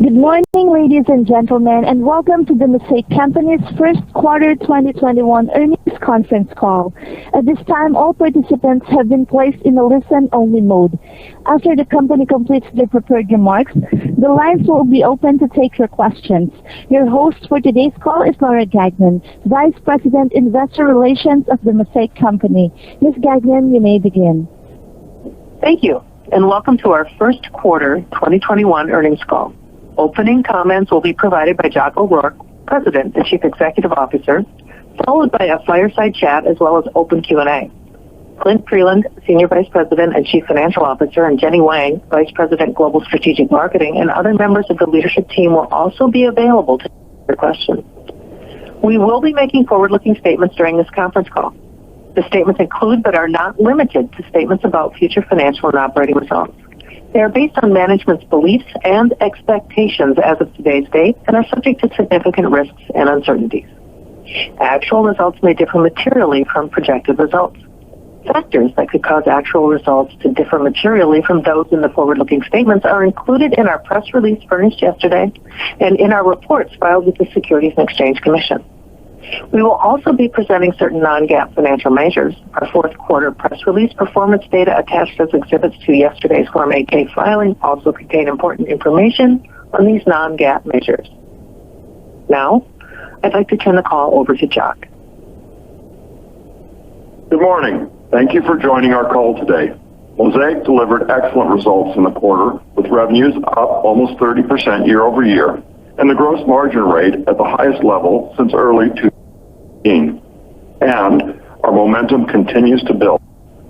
Good morning, ladies and gentlemen, and welcome to the Mosaic Company's first quarter 2021 earnings conference call. At this time, all participants have been placed in a listen-only mode. After the company completes their prepared remarks, the lines will be open to take your questions. Your host for today's call is Laura Gagnon, Vice President, Investor Relations of the Mosaic Company. Ms. Gagnon, you may begin. Thank you, and welcome to our first quarter 2021 earnings call. Opening comments will be provided by Jock O'Rourke, President and Chief Executive Officer, followed by a fireside chat as well as open Q&A. Clint Freeland, Senior Vice President and Chief Financial Officer, and Jenny Wang, Vice President, Global Strategic Marketing, and other members of the leadership team will also be available to answer your questions. We will be making forward-looking statements during this conference call. The statements include, but are not limited to, statements about future financial and operating results. They are based on management's beliefs and expectations as of today's date and are subject to significant risks and uncertainties. Actual results may differ materially from projected results. Factors that could cause actual results to differ materially from those in the forward-looking statements are included in our press release furnished yesterday and in our reports filed with the Securities and Exchange Commission. We will also be presenting certain non-GAAP financial measures. Our fourth quarter press release performance data attached as exhibits to yesterday's Form 8-K filing also contain important information on these non-GAAP measures. Now, I'd like to turn the call over to Jock. Good morning. Thank you for joining our call today. Mosaic delivered excellent results in the quarter, with revenues up almost 30% year over year, and the gross margin rate at the highest level since early 2018. And our momentum continues to build.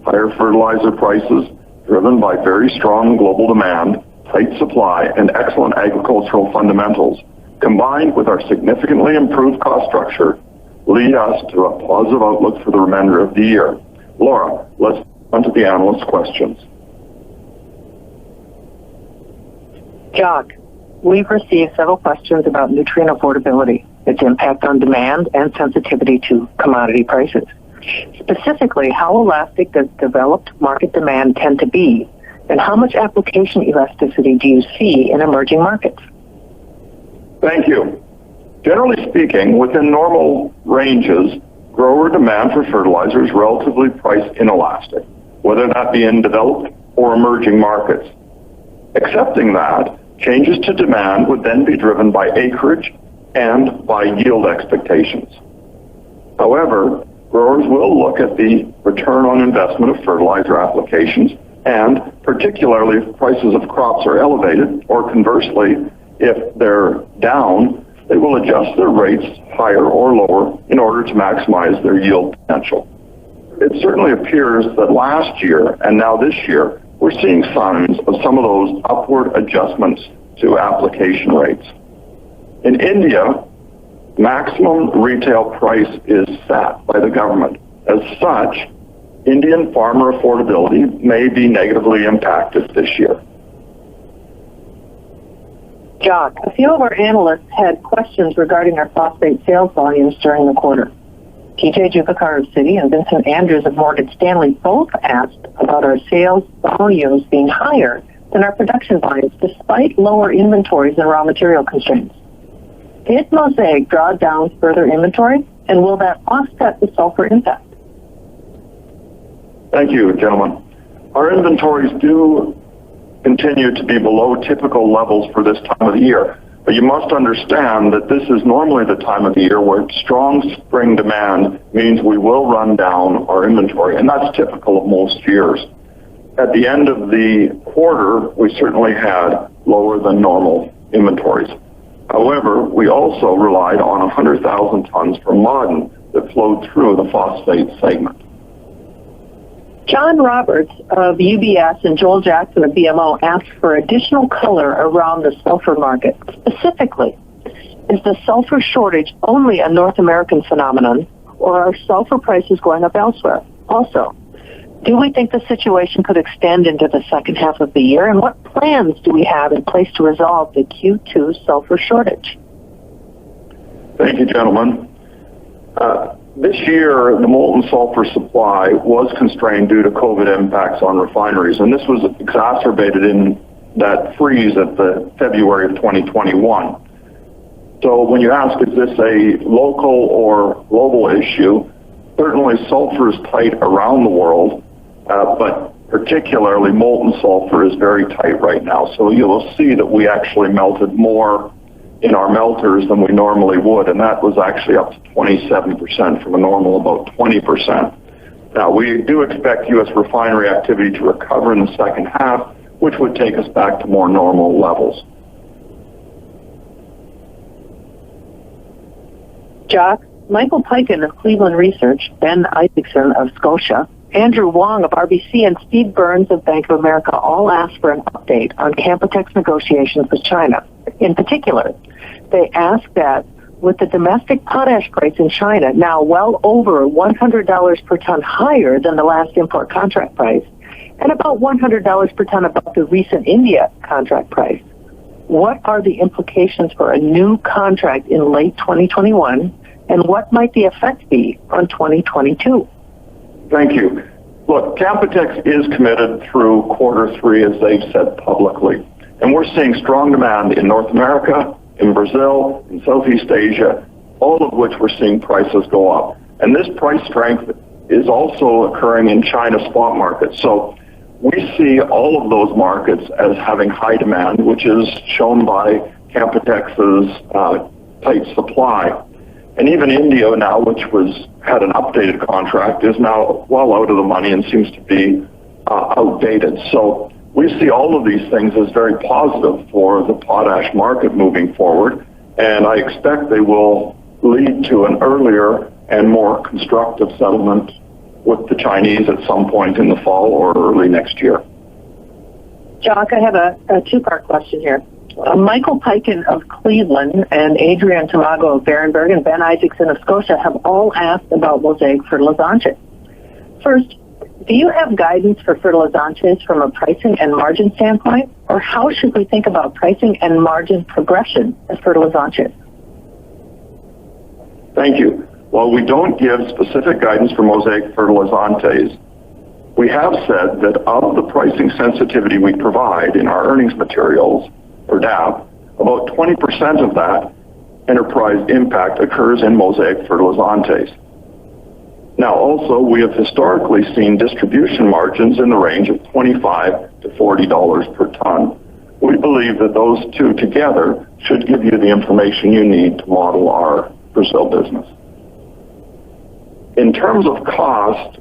Higher fertilizer prices, driven by very strong global demand, tight supply, and excellent agricultural fundamentals, combined with our significantly improved cost structure, lead us to a positive outlook for the remainder of the year. Laura, let's on to the analyst questions. Jock, we've received several questions about nutrient affordability, its impact on demand, and sensitivity to commodity prices. Specifically, how elastic does developed market demand tend to be, and how much application elasticity do you see in emerging markets? Thank you. Generally speaking, within normal ranges, grower demand for fertilizer is relatively price inelastic, whether that be in developed or emerging markets. Accepting that, changes to demand would then be driven by acreage and by yield expectations. However, growers will look at the return on investment of fertilizer applications, and particularly if prices of crops are elevated, or conversely, if they're down, they will adjust their rates higher or lower in order to maximize their yield potential. It certainly appears that last year and now this year, we're seeing signs of some of those upward adjustments to application rates. In India, maximum retail price is set by the government. As such, Indian farmer affordability may be negatively impacted this year. Jock, a few of our analysts had questions regarding our phosphate sales volumes during the quarter. TJ Jupakar of Citi and Vincent Andrews of Morgan Stanley both asked about our sales volumes being higher than our production volumes despite lower inventories and raw material constraints. Did Mosaic draw down further inventory, and will that offset the sulfur impact? Thank you, gentlemen. Our inventories do continue to be below typical levels for this time of the year, but you must understand that this is normally the time of the year where strong spring demand means we will run down our inventory, and that's typical of most years. At the end of the quarter, we certainly had lower than normal inventories. However, we also relied on 100,000 tons from Modern that flowed through the phosphate segment. John Roberts of UBS and Joel Jackson of BMO asked for additional color around the sulfur market. Specifically, is the sulfur shortage only a North American phenomenon, or are sulfur prices going up elsewhere? Also, do we think the situation could extend into the second half of the year, and what plans do we have in place to resolve the Q2 sulfur shortage? Thank you, gentlemen. This year, the molten sulfur supply was constrained due to COVID impacts on refineries, and this was exacerbated in that freeze at the February of 2021. So when you ask, is this a local or global issue, certainly sulfur is tight around the world, but particularly molten sulfur is very tight right now. So you'll see that we actually melted more in our melters than we normally would, and that was actually up to 27% from a normal about 20%. Now, we do expect U.S. refinery activity to recover in the second half, which would take us back to more normal levels. Jock, Michael Piken of Cleveland Research, Ben Isaacson of Scotia, Andrew Wong of RBC, and Steve Burns of Bank of America all asked for an update on Canpotex negotiations with China. In particular, they asked that with the domestic potash price in China now well over $100 per ton higher than the last import contract price, and about $100 per ton above the recent India contract price, what are the implications for a new contract in late 2021, and what might the effect be on 2022? Thank you. Look, Canpotex is committed through Q3, as they've said publicly, and we're seeing strong demand in North America, in Brazil, in Southeast Asia, all of which we're seeing prices go up. And this price strength is also occurring in China spot markets. So we see all of those markets as having high demand, which is shown by Canpotex's tight supply. And even India now, which had an updated contract, is now well out of the money and seems to be outdated. So we see all of these things as very positive for the potash market moving forward, and I expect they will lead to an earlier and more constructive settlement with the Chinese at some point in the fall or early next year. Jock, I have a two-part question here. Michael Piken of Cleveland and Adrian Tamago of Berenberg and Ben Isaacson of Scotia have all asked about Mosaic fertilizantes. First, do you have guidance for fertilizantes from a pricing and margin standpoint, or how should we think about pricing and margin progression as fertilizantes? Thank you. While we don't give specific guidance for Mosaic fertilizantes, we have said that of the pricing sensitivity we provide in our earnings materials, or DAP, about 20% of that enterprise impact occurs in Mosaic fertilizantes. Now, also, we have historically seen distribution margins in the range of $25 to $40 per ton. We believe that those two together should give you the information you need to model our Brazil business. In terms of cost,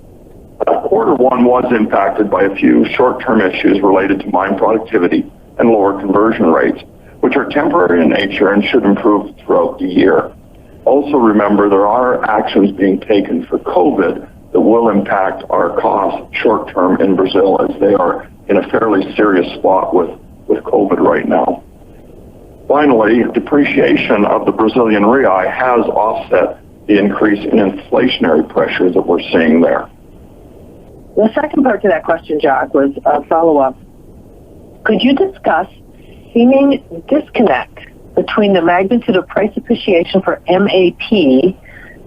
Q1 was impacted by a few short-term issues related to mine productivity and lower conversion rates, which are temporary in nature and should improve throughout the year. Also remember, there are actions being taken for COVID that will impact our costs short-term in Brazil, as they are in a fairly serious spot with COVID right now. Finally, depreciation of the Brazilian real has offset the increase in inflationary pressures that we're seeing there. The second part to that question, Jock, was a follow-up. Could you discuss seeming disconnect between the magnitude of price appreciation for MAP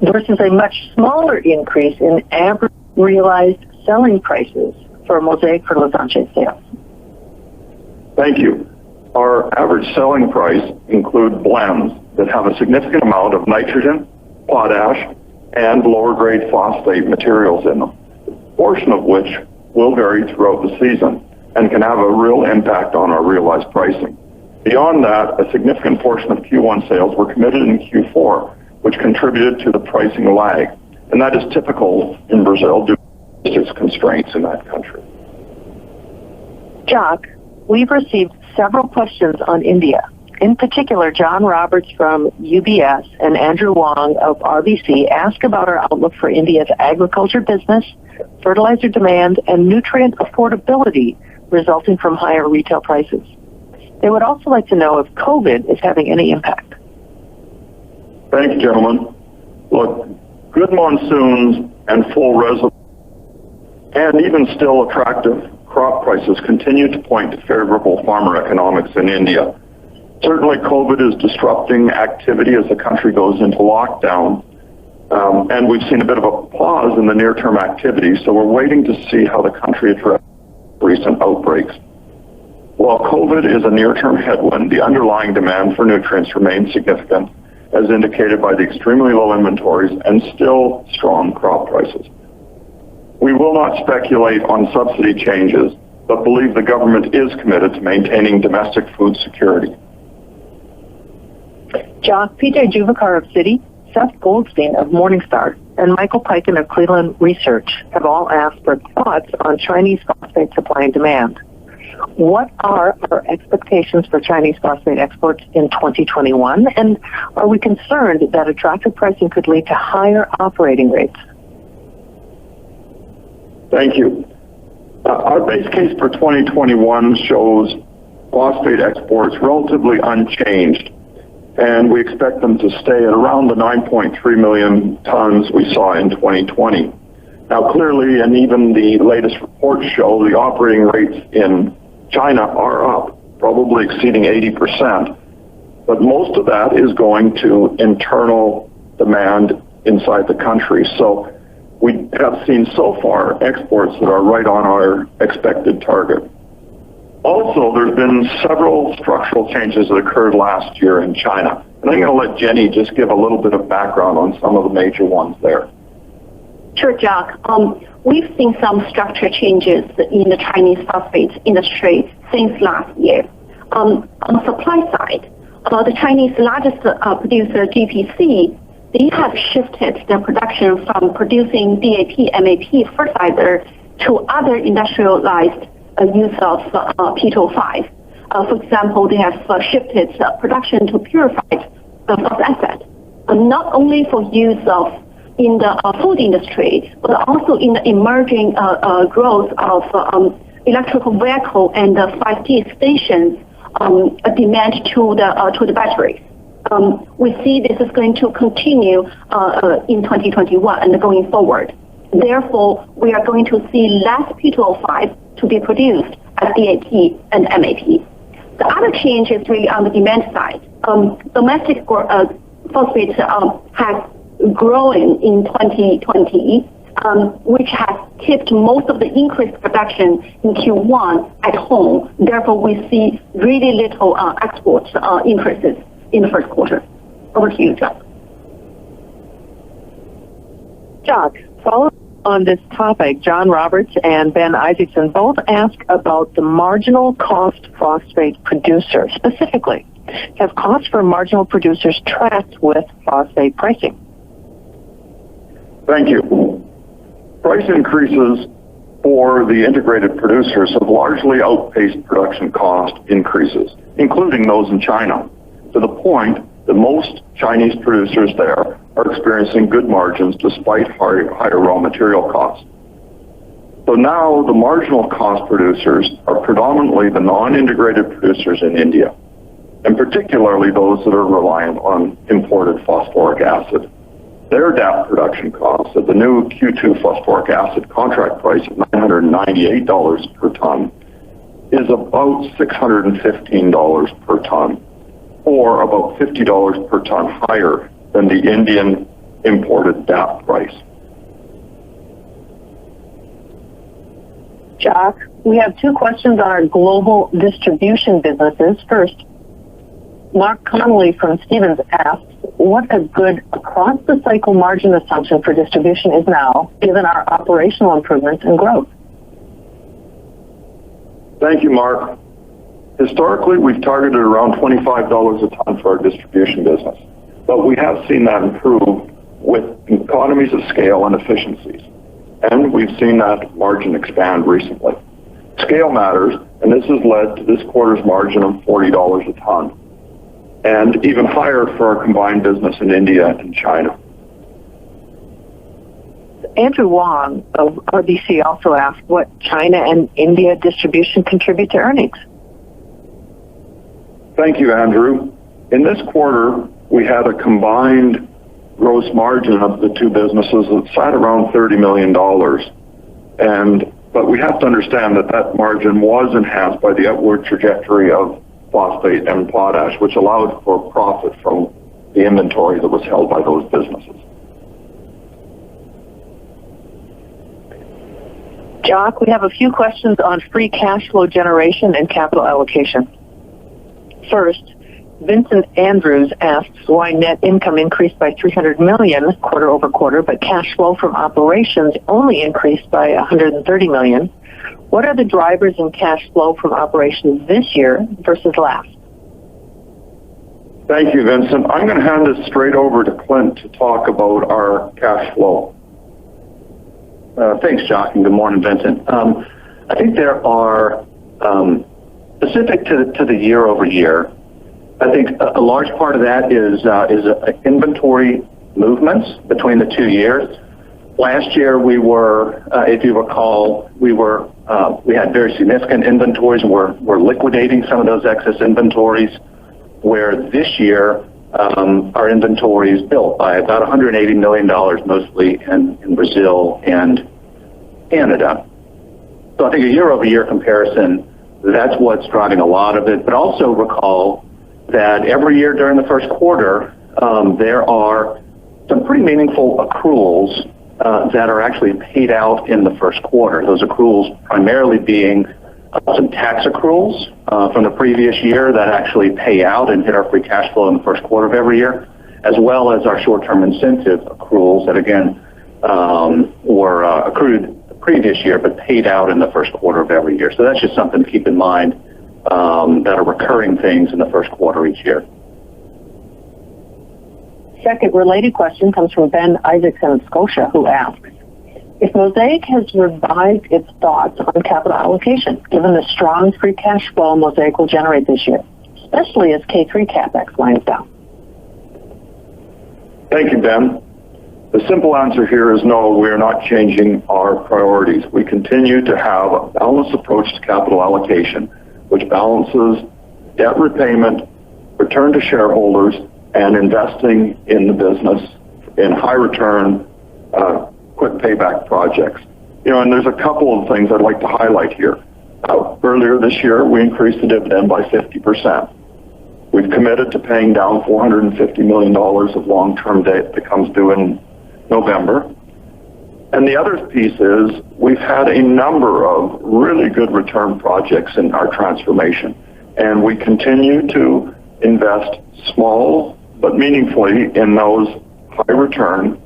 versus a much smaller increase in average realized selling prices for Mosaic fertilizante sales? Thank you. Our average selling price include blends that have a significant amount of nitrogen, potash, and lower grade phosphate materials in them, a portion of which will vary throughout the season and can have a real impact on our realized pricing. Beyond that, a significant portion of Q1 sales were committed in Q4, which contributed to the pricing lag, and that is typical in Brazil due to logistics constraints in that country. Jock, we've received several questions on India. In particular, John Roberts from UBS and Andrew Wong of RBC ask about our outlook for India's agriculture business, fertilizer demand, and nutrient affordability resulting from higher retail prices. They would also like to know if COVID is having any impact. Thank you, gentlemen. Look, good monsoons and full reservoirs and even still attractive crop prices continue to point to favorable farmer economics in India. Certainly, COVID is disrupting activity as the country goes into lockdown, and we've seen a bit of a pause in the near-term activity, so we're waiting to see how the country addresses recent outbreaks. While COVID is a near-term headwind, the underlying demand for nutrients remains significant, as indicated by the extremely low inventories and still strong crop prices. We will not speculate on subsidy changes, but believe the government is committed to maintaining domestic food security. Jock, Peter Juvacar of Citi, Seth Goldstein of Morningstar, and Michael Piken of Cleveland Research have all asked for thoughts on Chinese phosphate supply and demand. What are our expectations for Chinese phosphate exports in 2021, and are we concerned that attractive pricing could lead to higher operating rates? Thank you. Our base case for 2021 shows phosphate exports relatively unchanged, and we expect them to stay at around the 9.3 million tons we saw in 2020. Now, clearly, and even the latest reports show, the operating rates in China are up, probably exceeding 80%, but most of that is going to internal demand inside the country. So we have seen so far exports that are right on our expected target. Also, there's been several structural changes that occurred last year in China. And I'm going to let Jenny just give a little bit of background on some of the major ones there. Sure, Jack. We've seen some structural changes in the Chinese phosphate industry since last year. On the supply side, the Chinese largest producer, GPC, they have shifted their production from producing DAP, MAP fertilizer to other industrialized use of P2O5. For example, they have shifted production to purified phosphoric acid, not only for use of in the food industry, but also in the emerging growth of electrical vehicle and 5G stations, a demand to the batteries. We see this is going to continue in 2021 and going forward. Therefore, we are going to see less P2O5 to be produced as DAP and MAP. The other change is really on the demand side. Domestic phosphate has grown in 2020, which has kept most of the increased production in Q1 at home. Therefore, we see really little export increases in the first quarter. Over to you, Jock. Jock, following on this topic, John Roberts and Ben Isaacson both ask about the marginal cost phosphate producer. Specifically, have costs for marginal producers tracked with phosphate pricing? Thank you. Price increases for the integrated producers have largely outpaced production cost increases, including those in China, to the point that most Chinese producers there are experiencing good margins despite higher raw material costs. So now the marginal cost producers are predominantly the non-integrated producers in India, and particularly those that are reliant on imported phosphoric acid. Their DAP production costs at the new Q2 phosphoric acid contract price of $998 per ton is about $615 per ton, or about $50 per ton higher than the Indian imported DAP price. Jock, we have two questions on our global distribution businesses. First, Mark Connolly from Stephens asks, what a good across-the-cycle margin assumption for distribution is now, given our operational improvements and growth? Thank you, Mark. Historically, we've targeted around $25 a ton for our distribution business, but we have seen that improve with economies of scale and efficiencies, and we've seen that margin expand recently. Scale matters, and this has led to this quarter's margin of $40 a ton, and even higher for our combined business in India and China. Andrew Wong of RBC also asked what China and India distribution contribute to earnings. Thank you, Andrew. In this quarter, we had a combined gross margin of the two businesses that sat around $30 million. But we have to understand that that margin was enhanced by the upward trajectory of phosphate and potash, which allowed for profit from the inventory that was held by those businesses. Jock, we have a few questions on free cash flow generation and capital allocation. First, Vincent Andrews asks why net income increased by $300 million quarter over quarter, but cash flow from operations only increased by $130 million. What are the drivers in cash flow from operations this year versus last? Thank you, Vincent. I'm going to hand this straight over to Clint to talk about our cash flow. Thanks, Jock, and good morning, Vincent. I think there are, specific to the year over year, I think a large part of that is inventory movements between the 2 years. Last year, we were, if you recall, we had very significant inventories, and we're liquidating some of those excess inventories, where this year our inventories built by about $180 million, mostly in Brazil and Canada. So I think a year-over-year comparison, that's what's driving a lot of it. But also recall that every year during the first quarter, there are some pretty meaningful accruals that are actually paid out in the first quarter. Those accruals primarily being some tax accruals from the previous year that actually pay out and hit our free cash flow in the first quarter of every year, as well as our short-term incentive accruals that, again, were accrued the previous year but paid out in the first quarter of every year. So that's just something to keep in mind, that are recurring things in the first quarter each year. Second related question comes from Ben Isaacson of Scotia, who asks, if Mosaic has revised its thoughts on capital allocation, given the strong free cash flow Mosaic will generate this year, especially as K3 CapEx winds down? Thank you, Ben. The simple answer here is no, we are not changing our priorities. We continue to have a balanced approach to capital allocation, which balances debt repayment, return to shareholders, and investing in the business in high return, quick payback projects. And there's a couple of things I'd like to highlight here. Earlier this year, we increased the dividend by 50%. We've committed to paying down $450 million of long-term debt that comes due in November. And the other piece is we've had a number of really good return projects in our transformation. And we continue to invest small but meaningfully in those high return,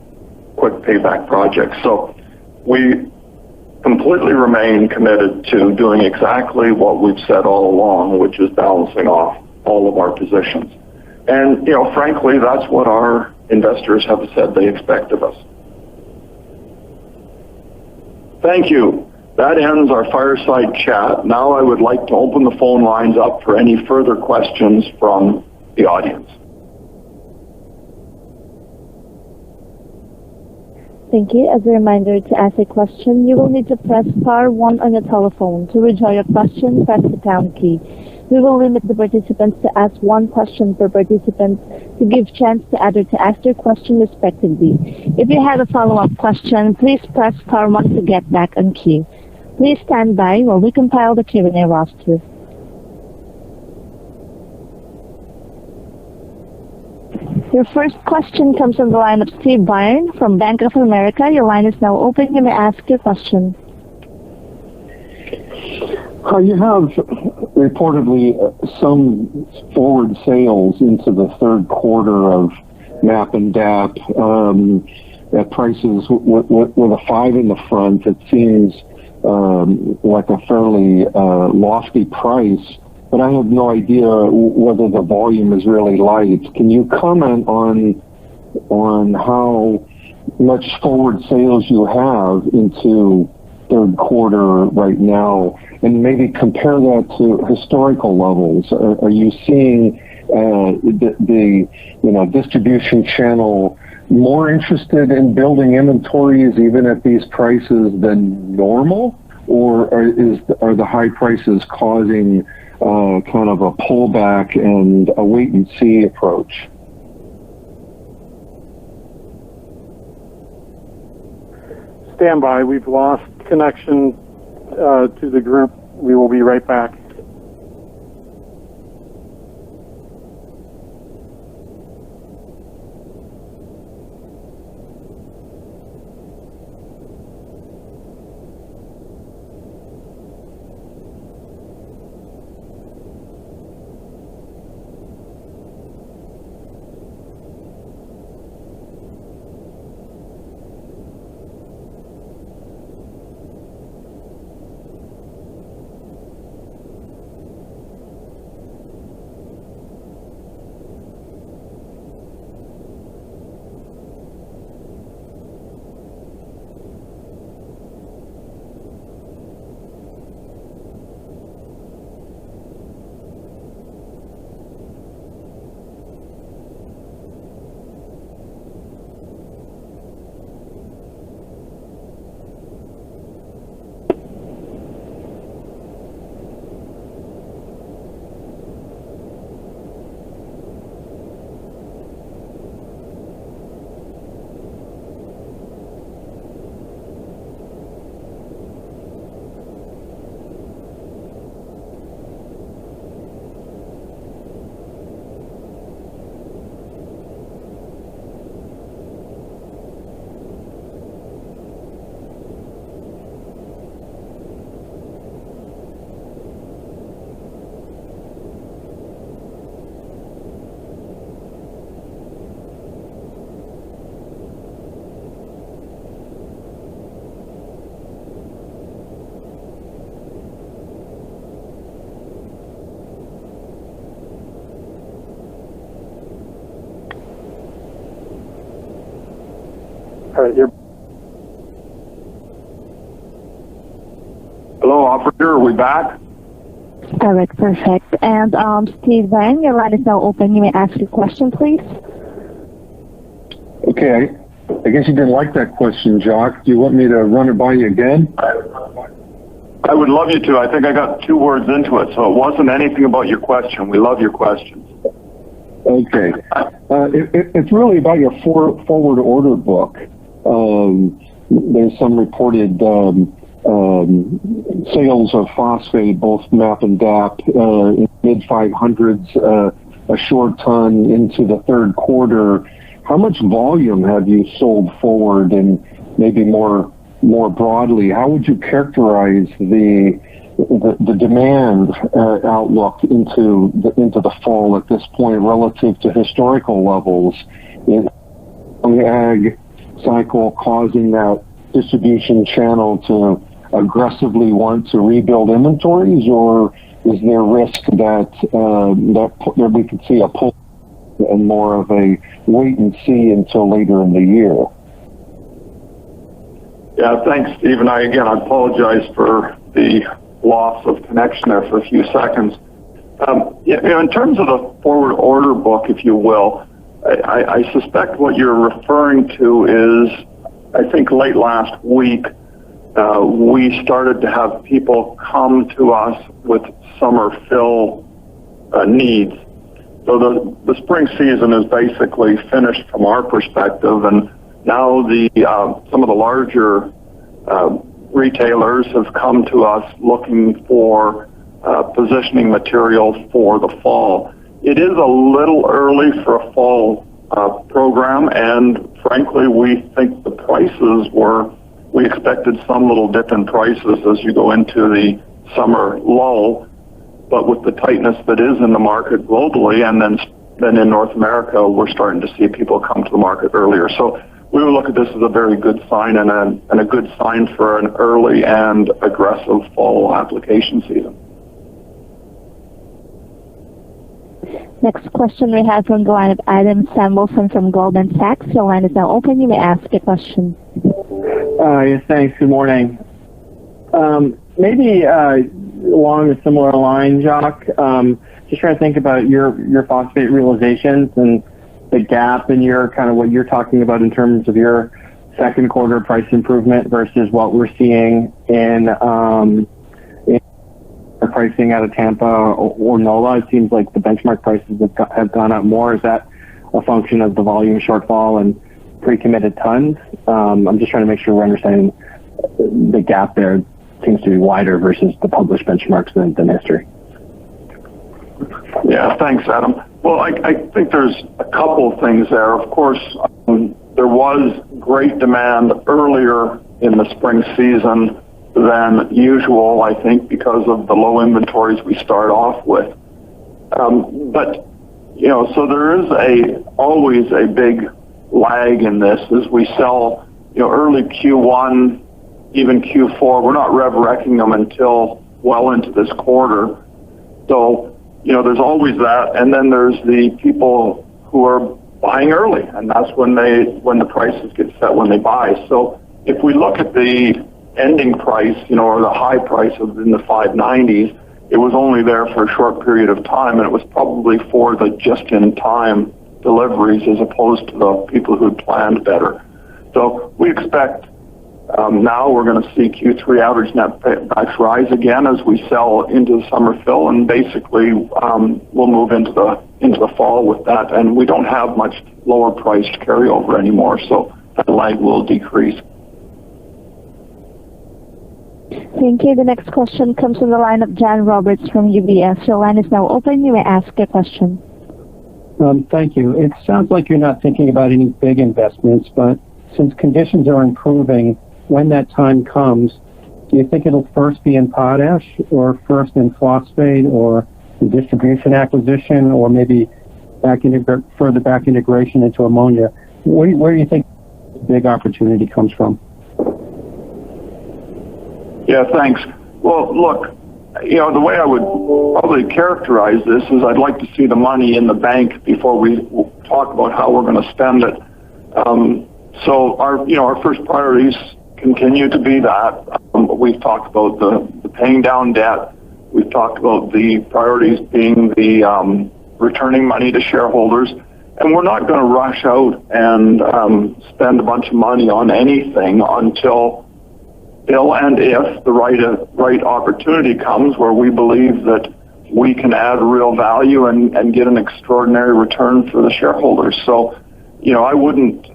quick payback projects. So we completely remain committed to doing exactly what we've said all along, which is balancing off all of our positions. And, frankly, that's what our investors have said they expect of us. Thank you. That ends our fireside chat. Now I would like to open the phone lines up for any further questions from the audience. Thank you. As a reminder, to ask a question, you will need to press star 1 on your telephone. To withdraw your question, press the pound key. We will limit the participants to ask 1 question per participant to give chance to others to ask their question respectively. If you have a follow-up question, please press star 1 to get back on queue. Please stand by while we compile the Q&A roster. Your first question comes from the line of Steve Byrne from Bank of America. Your line is now open. You may ask your question. You have reportedly some forward sales into the third quarter of MAP and DAP at prices with a 5 in the front. It seems like a fairly lofty price, but I have no idea whether the volume is really light. Can you comment on how much forward sales you have into third quarter right now, and maybe compare that to historical levels? Are you seeing the distribution channel more interested in building inventories even at these prices than normal, or are the high prices causing kind of a pullback and a wait-and-see approach? Stand by. We've lost connection to the group. We will be right back. All right, you're. Hello, operator. Are we back? All right, perfect. And Steve Vang, your line is now open. You may ask your question, please. Okay, I guess you didn't like that question, Jock. Do you want me to run it by you again? I would love you to. I think I got 2 words into it, so it wasn't anything about your question. We love your questions. Okay. It's really about your forward order book. There's some reported sales of phosphate, both MAP and DAP, in mid-500s, a short ton into the third quarter. How much volume have you sold forward, and maybe more broadly, how would you characterize the demand outlook into the fall at this point relative to historical levels in the ag cycle, causing that distribution channel to aggressively want to rebuild inventories, or is there risk that we could see a pull and more of a wait and see until later in the year? Yeah, thanks, Steve. I apologize for the loss of connection there for a few seconds. In terms of the forward order book, if you will, I suspect what you're referring to is, I think late last week, we started to have people come to us with summer fill needs. So the spring season is basically finished from our perspective, and now some of the larger retailers have come to us looking for positioning materials for the fall. It is a little early for a fall program, and frankly, we think the prices we expected some little dip in prices as you go into the summer lull, but with the tightness that is in the market globally, and then in North America, we're starting to see people come to the market earlier. So we would look at this as a very good sign and a good sign for an early and aggressive fall application season. Next question we have from the line of Adam Samuelson from Goldman Sachs. Your line is now open. You may ask a question. Yes, thanks. Good morning. Maybe along a similar line, Jacques, just trying to think about your phosphate realizations and the gap in your kind of what you're talking about in terms of your second quarter price improvement versus what we're seeing in pricing out of Tampa or NOLA. It seems like the benchmark prices have gone up more. Is that a function of the volume shortfall and pre-committed tons? I'm just trying to make sure we're understanding the gap there. Seems to be wider versus the published benchmarks than history. Yeah, thanks, Adam. Well, I think there's a couple of things there. Of course, there was great demand earlier in the spring season than usual, I think, because of the low inventories we start off with. But, so there is always a big lag in this as we sell, early Q1, even Q4. We're not rev-recking them until well into this quarter. So, there's always that, and then there's the people who are buying early, and that's when the prices get set when they buy. So if we look at the ending price, or the high price in the 590s, it was only there for a short period of time, and it was probably for the just-in-time deliveries as opposed to the people who had planned better. So we expect now we're going to see Q3 average netbacks rise again as we sell into the summer fill, and basically we'll move into the fall with that, and we don't have much lower priced carryover anymore, so that lag will decrease. Thank you. The next question comes from the line of John Roberts from UBS. Your line is now open. You may ask a question. Thank you. It sounds like you're not thinking about any big investments, but since conditions are improving, when that time comes, do you think it'll first be in potash, or first in phosphate, or in distribution acquisition, or maybe further back integration into ammonia? Where do you think the big opportunity comes from? Yeah, thanks. Well, look, the way I would probably characterize this is I'd like to see the money in the bank before we talk about how we're going to spend it. So our first priorities continue to be that. We've talked about the paying down debt. We've talked about the priorities being the returning money to shareholders. And we're not going to rush out and spend a bunch of money on anything until and if the right opportunity comes where we believe that we can add real value and get an extraordinary return for the shareholders. So, I wouldn't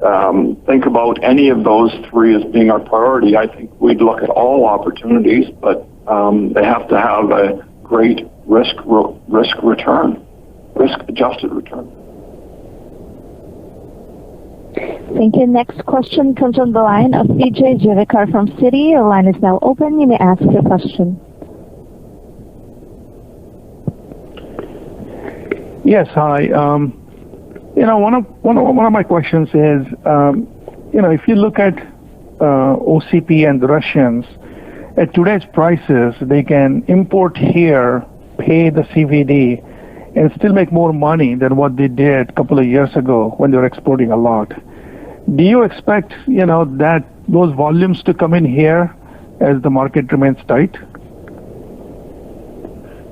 think about any of those three as being our priority. I think we'd look at all opportunities, but they have to have a great risk-adjusted return. Thank you. Next question comes from the line of PJ Jivekar from Citi. Your line is now open. You may ask your question. Yes, hi. One of my questions is, if you look at OCP and the Russians, at today's prices, they can import here, pay the CVD, and still make more money than what they did a couple of years ago when they were exporting a lot. Do you expect, that those volumes to come in here as the market remains tight?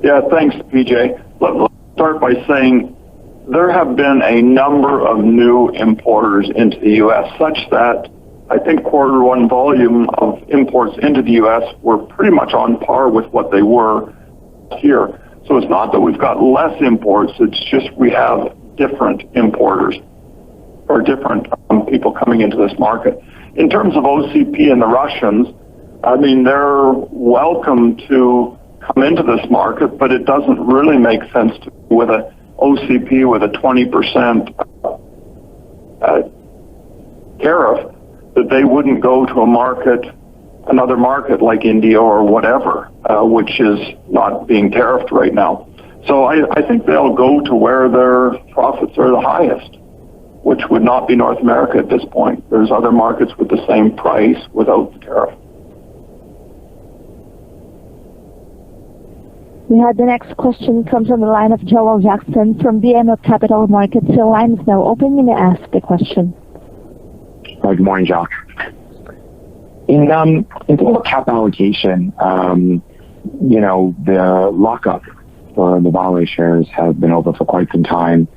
Yeah, thanks, PJ. Let's start by saying there have been a number of new importers into the U.S. such that I think quarter one volume of imports into the U.S. were pretty much on par with what they were here. So it's not that we've got less imports, it's just we have different importers or different people coming into this market. In terms of OCP and the Russians, they're welcome to come into this market, but it doesn't really make sense to with a OCP with a 20% tariff that they wouldn't go to another market like India or whatever, which is not being tariffed right now. So I think they'll go to where their profits are the highest, which would not be North America at this point. There's other markets with the same price without the tariff. We had the next question comes from the line of Joel Jackson from BMO Capital Markets. Your line is now open. You may ask the question. Good morning, Jacques. In terms of cap allocation, the lockup for the Vale shares have been over for quite some time.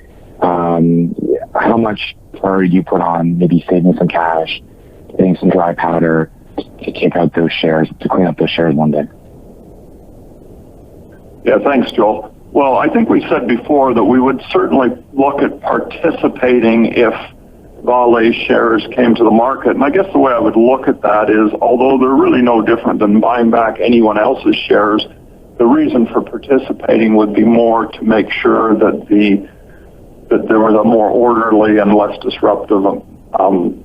How much priority do you put on maybe saving some cash, getting some dry powder to take out those shares, to clean up those shares one day? Yeah, thanks, Joel. Well, I think we said before that we would certainly look at participating if Vale shares came to the market. And I guess the way I would look at that is, although they're really no different than buying back anyone else's shares, the reason for participating would be more to make sure that there was a more orderly and less disruptive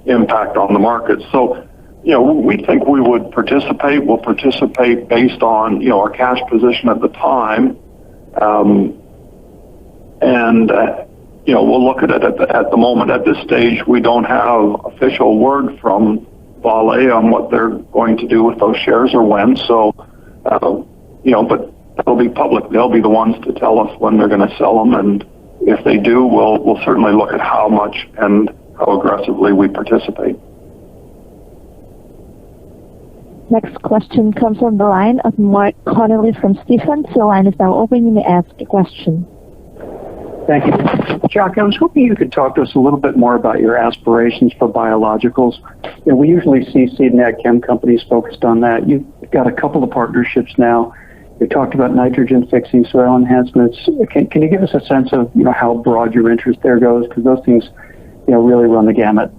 impact on the market. So, we think we would participate. We'll participate based on, our cash position at the time. We'll look at it at the moment. At this stage, we don't have official word from Vale on what they're going to do with those shares or when. So, but it'll be public. They'll be the ones to tell us when they're going to sell them. And if they do, we'll certainly look at how much and how aggressively we participate. Next question comes from the line of Mark Connolly from Stephens. Your line is now open. You may ask a question. Thank you. Jacques, I was hoping you could talk to us a little bit more about your aspirations for biologicals. We usually see seed and ag chem companies focused on that. You've got a couple of partnerships now. You talked about nitrogen fixing, soil enhancements. Can you give us a sense of how broad your interest there goes? Because those things really run the gamut.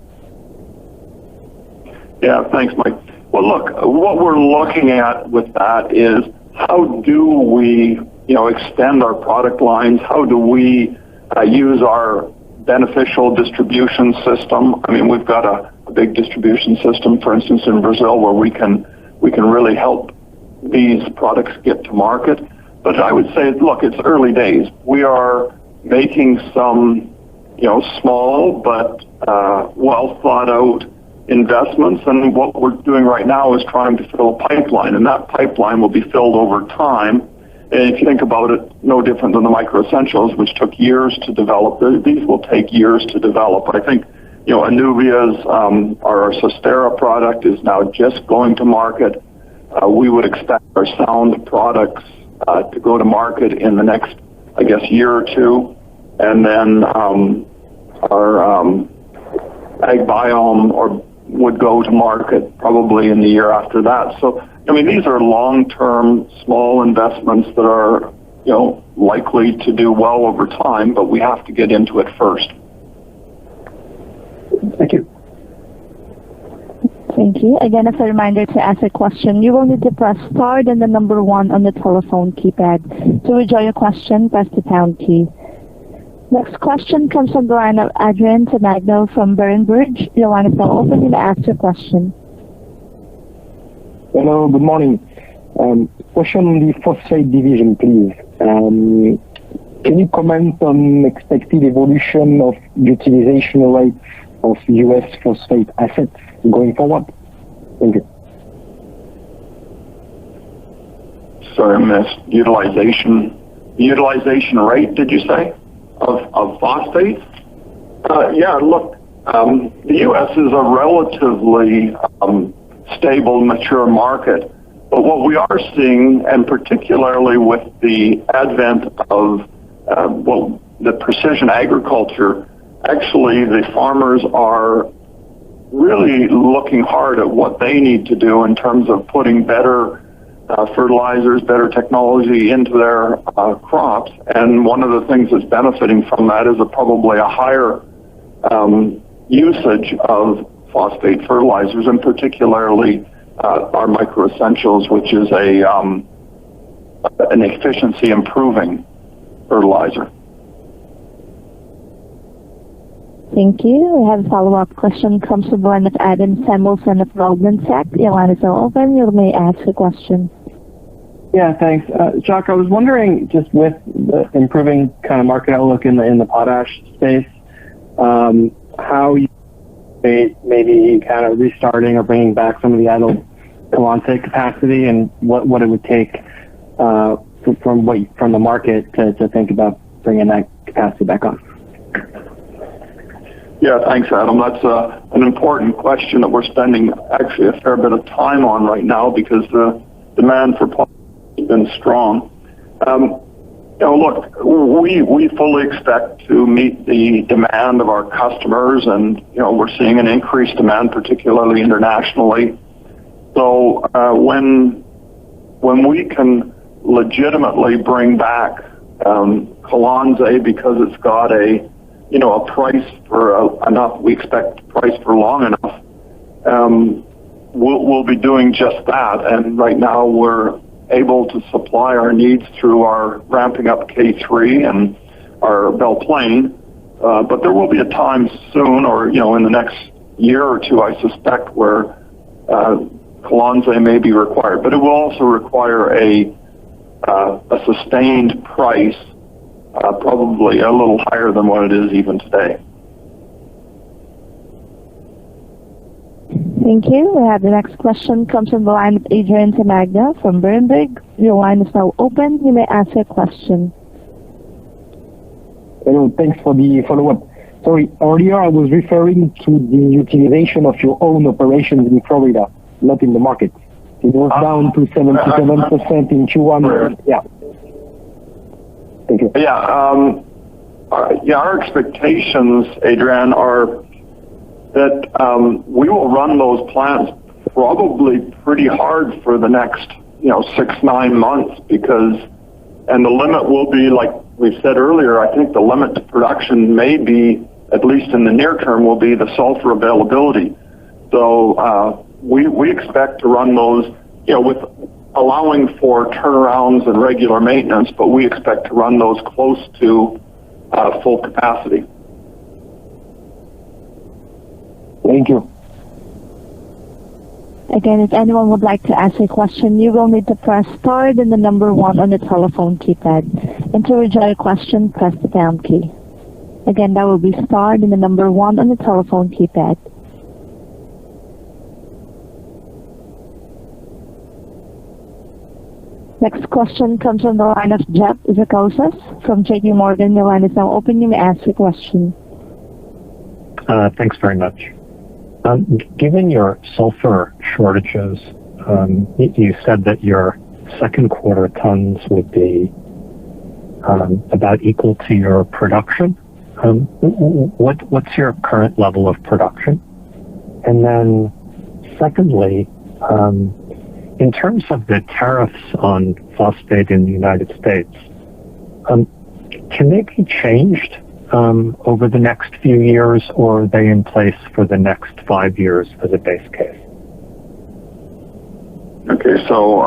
Yeah, thanks, Mike. Well, look, what we're looking at with that is how do we, extend our product lines? How do we use our beneficial distribution system? We've got a big distribution system, for instance, in Brazil, where we can really help these products get to market. But I would say, look, it's early days. We are making some, small but well thought out investments, and what we're doing right now is trying to fill a pipeline, and that pipeline will be filled over time. And if you think about it, no different than the micro essentials, which took years to develop. These will take years to develop. I think Anubia's, our Sostera product is now just going to market. We would expect our Sound products to go to market in the next, I guess, year or two. And then our AgBiome would go to market probably in the year after that. So, these are long-term, small investments that are, likely to do well over time, but we have to get into it first. Thank you. Thank you. Again, as a reminder, to ask a question, you will need to press star then the number 1 on the telephone keypad. To withdraw your question, press the pound key. Next question comes from the line of Adrian Tamagno from Berenberg. Your line is now open. You may ask your question. Hello, good morning. Question on the phosphate division, please. Can you comment on expected evolution of utilization rates of U.S. phosphate assets going forward? Thank you. Sorry, I missed. Utilization rate, did you say, of phosphate? Yeah, look, the U.S. is a relatively stable, mature market. But what we are seeing, and particularly with the advent of the precision agriculture, actually the farmers are really looking hard at what they need to do in terms of putting better fertilizers, better technology into their crops. And one of the things that's benefiting from that is probably a higher usage of phosphate fertilizers, and particularly our microessentials, which is an efficiency improving fertilizer. Thank you. We have a follow-up question. Comes from the line of Adam Samuelson of Goldman Sachs. Your line is now open. You may ask a question. Yeah, thanks. Jacques, I was wondering, just with the improving kind of market outlook in the potash space, how you maybe kind of restarting or bringing back some of the idle Kalante capacity, and what it would take from the market to think about bringing that capacity back on. Yeah, thanks, Adam. That's an important question that we're spending actually a fair bit of time on right now, because the demand for potash has been strong. Look, we fully expect to meet the demand of our customers, and we're seeing an increased demand, particularly internationally. So when we can legitimately bring back Kalante, because it's got a price for enough, we expect price for long enough, we'll be doing just that. And right now we're able to supply our needs through our ramping up K3 and our Belle Plaine. But there will be a time soon, or in the next year or two, I suspect, where Kalante may be required. But it will also require a sustained price, probably a little higher than what it is even today. Thank you. We have the next question. Comes from the line of Adrian Tamagno from Berenberg. Your line is now open. You may ask your question. Hello, thanks for the follow-up. Sorry, earlier I was referring to the utilization of your own operations in Florida, not in the market. It was down to 77% in Q1. Yeah. Thank you. Yeah, our expectations, Adrian, are that we will run those plants probably pretty hard for the next 6-9 months, and the limit will be, like we said earlier, I think the limit to production may be, at least in the near term, will be the sulfur availability. So we expect to run those, with allowing for turnarounds and regular maintenance, but we expect to run those close to full capacity. Thank you. Again, if anyone would like to ask a question, you will need to press star then the number 1 on the telephone keypad. And to withdraw your question, press the pound key. Again, that will be star then the number 1 on the telephone keypad. Next question comes from the line of Jeff Zekauskas from JP Morgan. Your line is now open. You may ask your question. Thanks very much. Given your sulfur shortages, you said that your second quarter tons would be about equal to your production. What's your current level of production? And then secondly, in terms of the tariffs on phosphate in the United States, can they be changed over the next few years, or are they in place for the next 5 years as a base case? Okay, so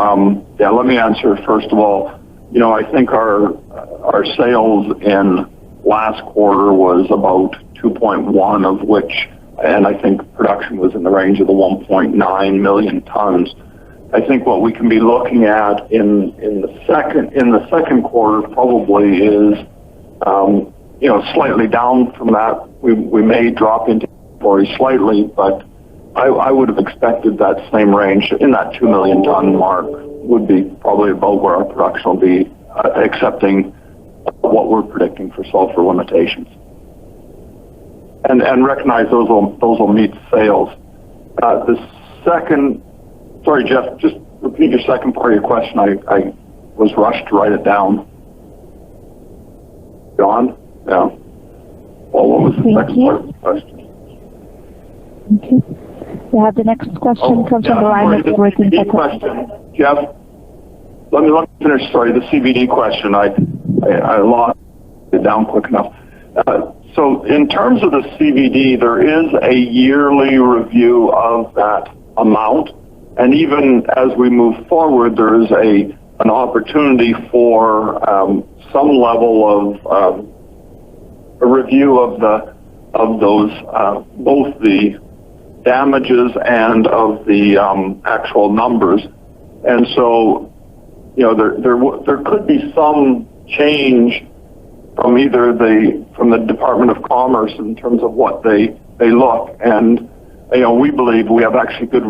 let me answer first of all. I think our sales in last quarter was about 2.1, of which, and I think production was in the range of the 1.9 million tons. I think what we can be looking at in the second quarter probably is slightly down from that. We may drop into inventory slightly, but I would have expected that same range in that 2 million ton mark would be probably about where our production will be, accepting what we're predicting for sulfur limitations. And recognize those will meet sales. Sorry, Jeff, just repeat your second part of your question. I was rushed to write it down. John? Yeah. Well, what was the second part of the question? Okay. We have the next question comes from the line of working question. Jeff, let me finish. Sorry, the CVD question. I lost it down quick enough. So in terms of the CVD, there is a yearly review of that amount, and even as we move forward, there is an opportunity for some level of a review of those both the damages and of the actual numbers. And so, there could be some change from from the Department of Commerce in terms of what they look. And we believe we have actually good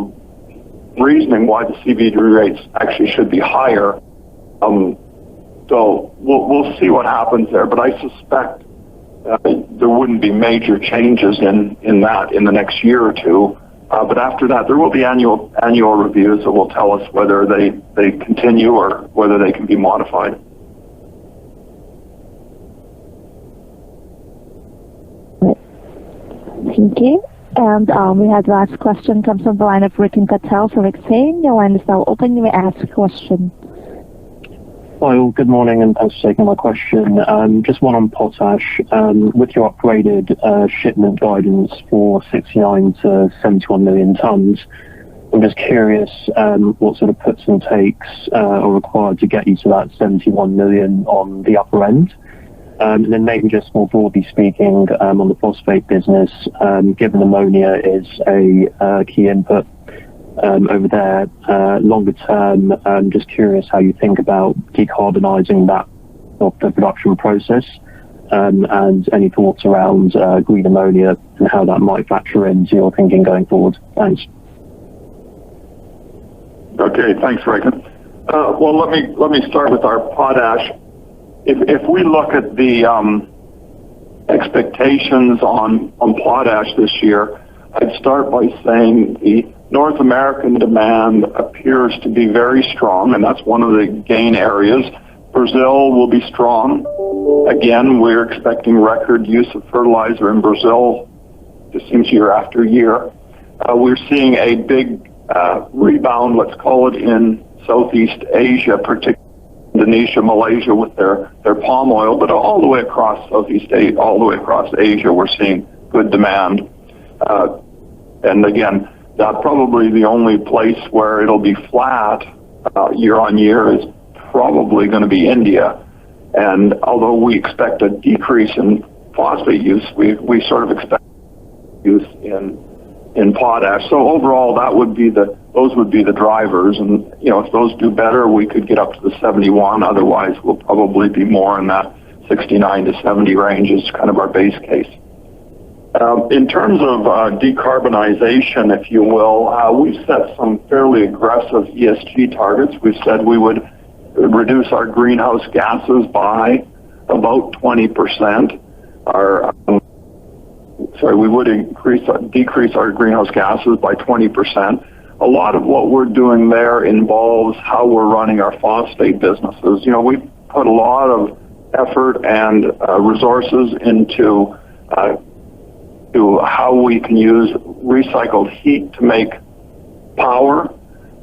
reasoning why the CVD rates actually should be higher. So we'll see what happens there, but I suspect there wouldn't be major changes in the next year or two. But after that, there will be annual reviews that will tell us whether they continue or whether they can be modified. Thank you. And we had the last question comes from the line of Rikin Patel from Exane. Your line is now open. You may ask a question. Well, good morning, and thanks for taking my question. Just one on potash. With your upgraded shipment guidance for 69 to 71 million tons, I'm just curious what sort of puts and takes are required to get you to that 71 million on the upper end. And then maybe just more broadly speaking, on the phosphate business, given ammonia is a key input over there, longer term, I'm just curious how you think about decarbonising the production process, and any thoughts around green ammonia and how that might factor into your thinking going forward. Thanks. Okay, thanks, Reagan. Well, let me start with our potash. If we look at the expectations on potash this year, I'd start by saying the North American demand appears to be very strong, and that's one of the gain areas. Brazil will be strong. Again, we're expecting record use of fertilizer in Brazil, just seems year after year. We're seeing a big rebound, let's call it, in Southeast Asia, particularly Indonesia, Malaysia with their palm oil, but all the way across Southeast Asia, all the way across Asia, we're seeing good demand. And again, probably the only place where it'll be flat year on year is probably going to be India. And although we expect a decrease in phosphate use, we sort of expect use in potash. So overall, those would be the drivers. And if those do better, we could get up to the 71. Otherwise, we'll probably be more in that 69 to 70 range is kind of our base case. In terms of decarbonization, if you will, we've set some fairly aggressive ESG targets. We've said we would reduce our greenhouse gases by about 20%. Our decrease our greenhouse gases by 20%. A lot of what we're doing there involves how we're running our phosphate businesses. You know, we put a lot of effort and resources into to how we can use recycled heat to make power.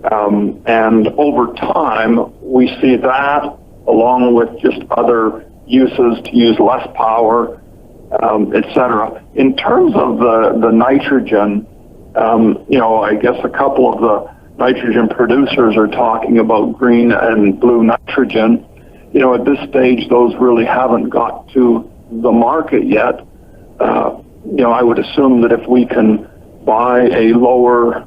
And over time, we see that along with just other uses to use less power, etc. In terms of the nitrogen, you know, I guess a couple of the nitrogen producers are talking about green and blue nitrogen. You know, at this stage, those really haven't got to the market yet. You know, I would assume that if we can buy a lower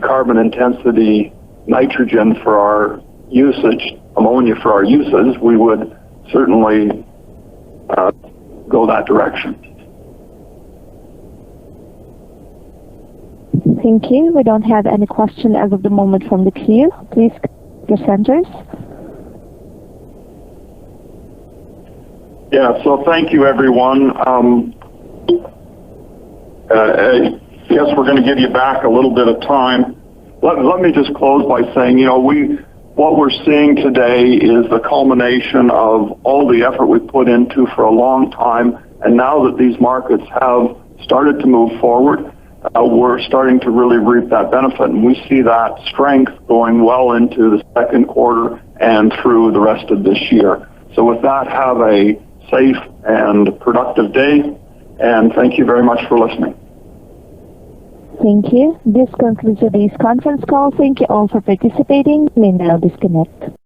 carbon intensity nitrogen for our usage, ammonia for our uses, we would certainly go that direction. Thank you. We don't have any question as of the moment from the queue. Please, presenters. Yeah, so thank you, everyone. Yes, we're going to give you back a little bit of time. Let me just close by saying, you know, what we're seeing today is the culmination of all the effort we've put into for a long time, and now that these markets have started to move forward, we're starting to really reap that benefit, and we see that strength going well into the second quarter and through the rest of this year. So with that, have a safe and productive day, and thank you very much for listening. Thank you. This concludes today's conference call. Thank you all for participating. You may now disconnect.